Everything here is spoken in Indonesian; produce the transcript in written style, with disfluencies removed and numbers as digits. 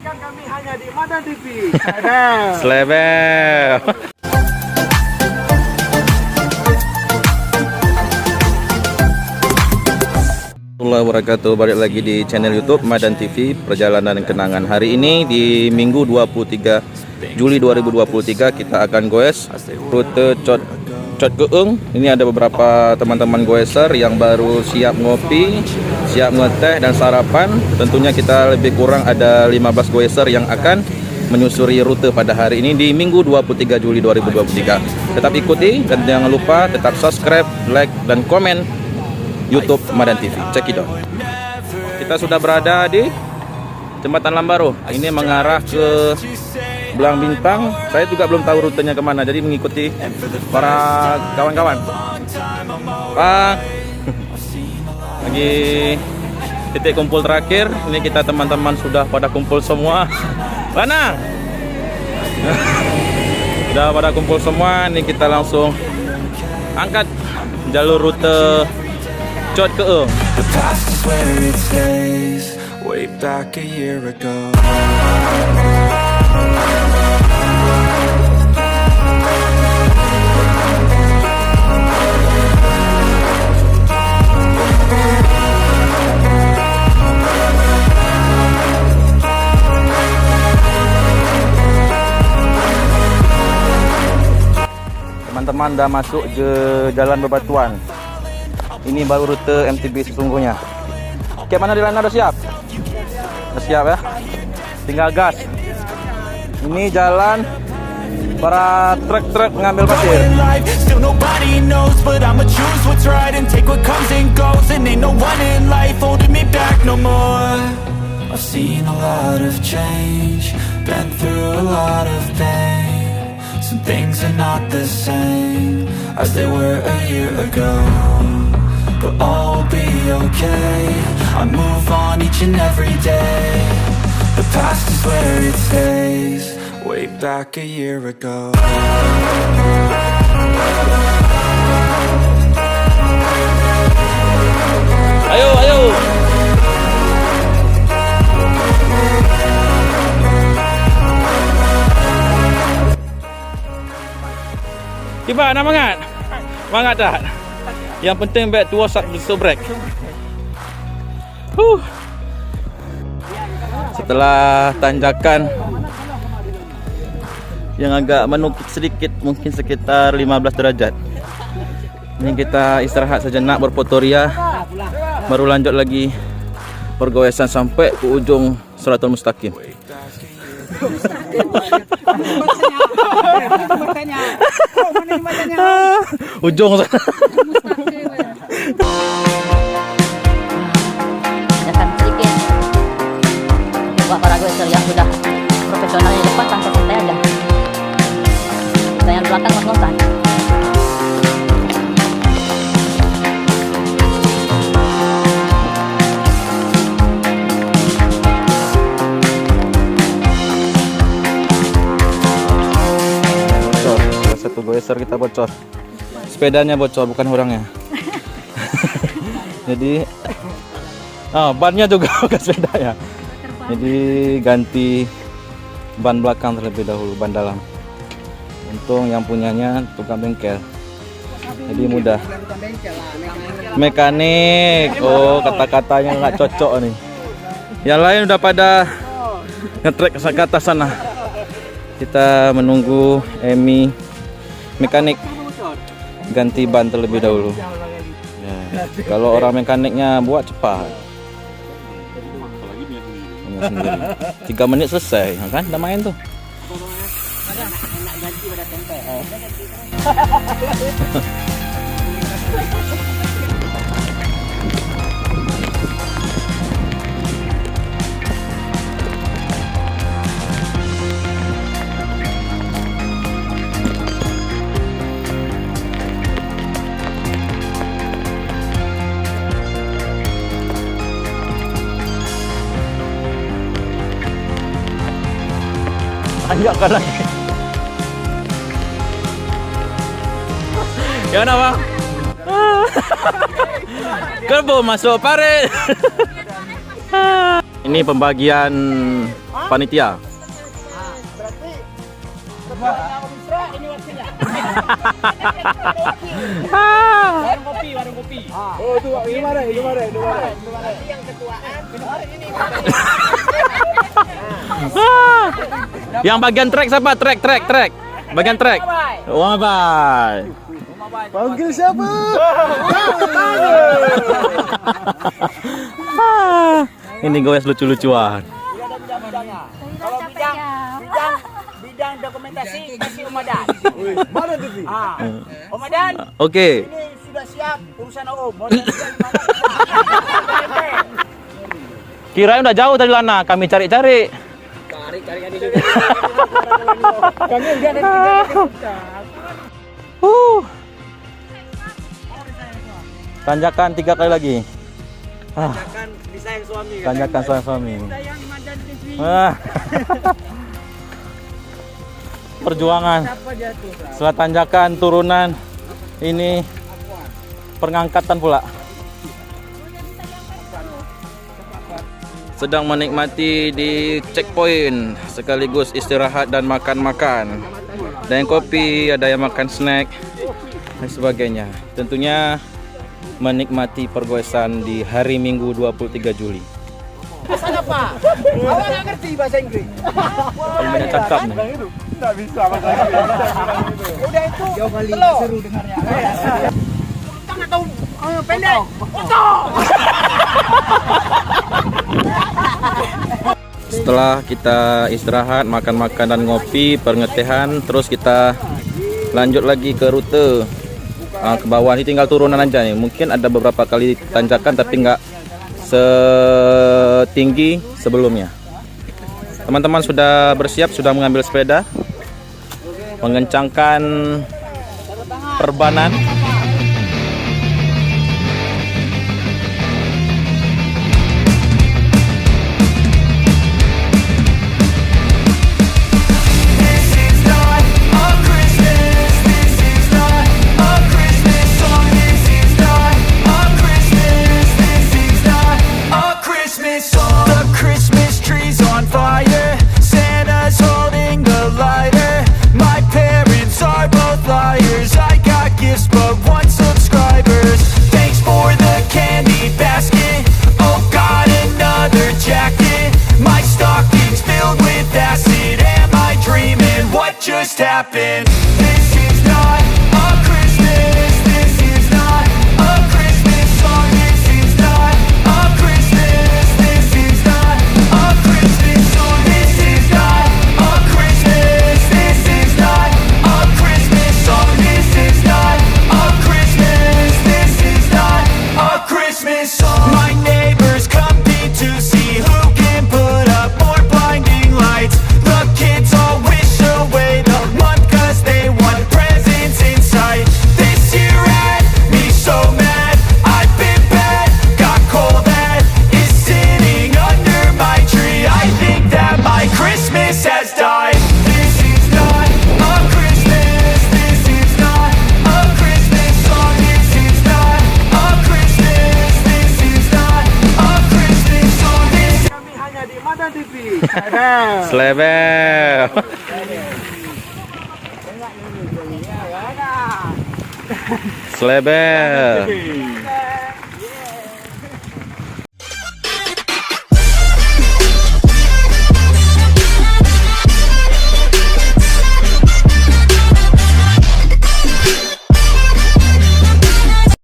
Saksikan kami hanya di Madan TV. Slebel. Wabarakatuh. Balik lagi di channel YouTube Madan TV, perjalanan dan kenangan. Hari ini di Minggu 23 Juli 2023 kita akan goes rute Cot Keung. Ini ada beberapa teman-teman goeser yang baru siap ngopi, siap ngeteh dan sarapan. Tentunya kita lebih kurang ada 15 goeser yang akan menyusuri rute pada hari ini di Minggu 23 Juli 2023. Tetap ikuti dan jangan lupa tetap subscribe, like dan komen YouTube Madan TV. Check it out. Kita sudah berada di Jembatan Lambaro. Ini mengarah ke Belang Bintang. Saya juga belum tahu rutenya kemana, jadi mengikuti para kawan-kawan. Pak, lagi titik kumpul terakhir. Ini kita teman-teman sudah pada kumpul semua. Mana? Sudah pada kumpul semua. Ini kita langsung angkat jalur rute Cot Keung. The past is where it stays, way back a year ago. Teman-teman udah masuk ke Jalan Bebatuan. Ini baru rute MTB sesungguhnya. Oke, mana di lain udah siap? Udah siap ya? Tinggal gas. Ini jalan para truk-truk mengambil pasir. Still nobody knows, but I'ma choose what's right and take what comes and goes. And ain't no one in life holding me back no more. I've seen a lot of change, been through a lot of pain. Some things are not the same as they were a year ago, but all will be okay. I move on each and every day. The past is where it stays, way back a year ago. Ayo, ayo. Gimana mangat? Mangat tak? Yang penting back to WhatsApp di break. Setelah tanjakan yang agak menukik sedikit, mungkin sekitar 15 derajat. Ini kita istirahat sejenak, berfotoria, baru lanjut lagi pergoesan sampai ke ujung Shiratul Mustaqim. Ujung Tanyakan sedikit buat para goeser yang sudah profesional di depan, santai-santai aja. Dan yang belakang ngos-ngosan. Bocor, salah satu goeser kita bocor. Sepedanya bocor, bukan orangnya. Jadi bannya juga bukan sepedanya. Jadi ganti ban belakang terlebih dahulu, ban dalam. Untung yang punyanya tukang bengkel, jadi mudah. Mekanik, oh kata-katanya nggak cocok nih. Yang lain udah pada ngetrek ke atas sana. Kita menunggu Emi mekanik ganti ban terlebih dahulu. Ya, kalau orang mekaniknya buat cepat. Sendiri. 3 menit selesai, kan? Udah main tuh. Tanjakan lagi. Gimana bang? Kerbo masuk parit. Ini pembagian panitia. Berarti ketuanya Om Isra ini wakilnya. Warung kopi, warung kopi. Oh, itu gimana? Berarti yang ketuaan ini. Yang bagian trek siapa? Trek. Bagian trek. Wah, bye. Panggil siapa? Ini goes lucu-lucuan. Tidak ada bidang-bidangnya. Kalau bidang dokumentasi kasih Om Adan. Mana tuh? Om Adan, Oke. ini sudah siap urusan Om. Mau jadi gimana? Kirain udah jauh dari Lana, kami cari-cari. Cari dulu. Kami udah ada 3 juta. Tanjakan 3 kali lagi. Kan disayang suami kan. Tanjakan sayang suami. Sayang Madan TV. Perjuangan. Apa jatuh? Setelah tanjakan, turunan, ini pengangkatan pula. Sedang menikmati di checkpoint, sekaligus istirahat dan makan-makan. Ada yang kopi, ada yang makan snack, dan sebagainya. Tentunya menikmati pergoesan di hari Minggu 23 Juli. Sana Pak. Awak nggak ngerti bahasa Inggris. Paling banyak cakap nih. Nggak bisa bahasa Inggris. Udah itu. Jauh kali seru dengarnya. Tang atau pendek. Otot. Setelah kita istirahat, makan-makan dan ngopi, pengetehan, terus kita lanjut lagi ke rute ke bawah. Ini tinggal turunan aja nih. Mungkin ada beberapa kali tanjakan tapi nggak setinggi sebelumnya. Teman-teman sudah bersiap, sudah mengambil sepeda, mengencangkan perbanan. Just happened. This is not a Christmas. This is not a Christmas song. This is not a Christmas. This is not a Christmas song. This is not a Christmas. This is not a Christmas song. This is not a Christmas. This is not a Christmas song. My neighbors compete to see who can put up more blinding lights. The kids all wish away the month 'cause they want presents in sight. This year had me so mad, I've been bad, got coal that is sitting under my tree. I think that my Christmas has died. This is not a Christmas. This is not a Christmas song. This is not a Christmas. This is not a Christmas song. This Kami hanya di Madan TV. Slebel. Slebel.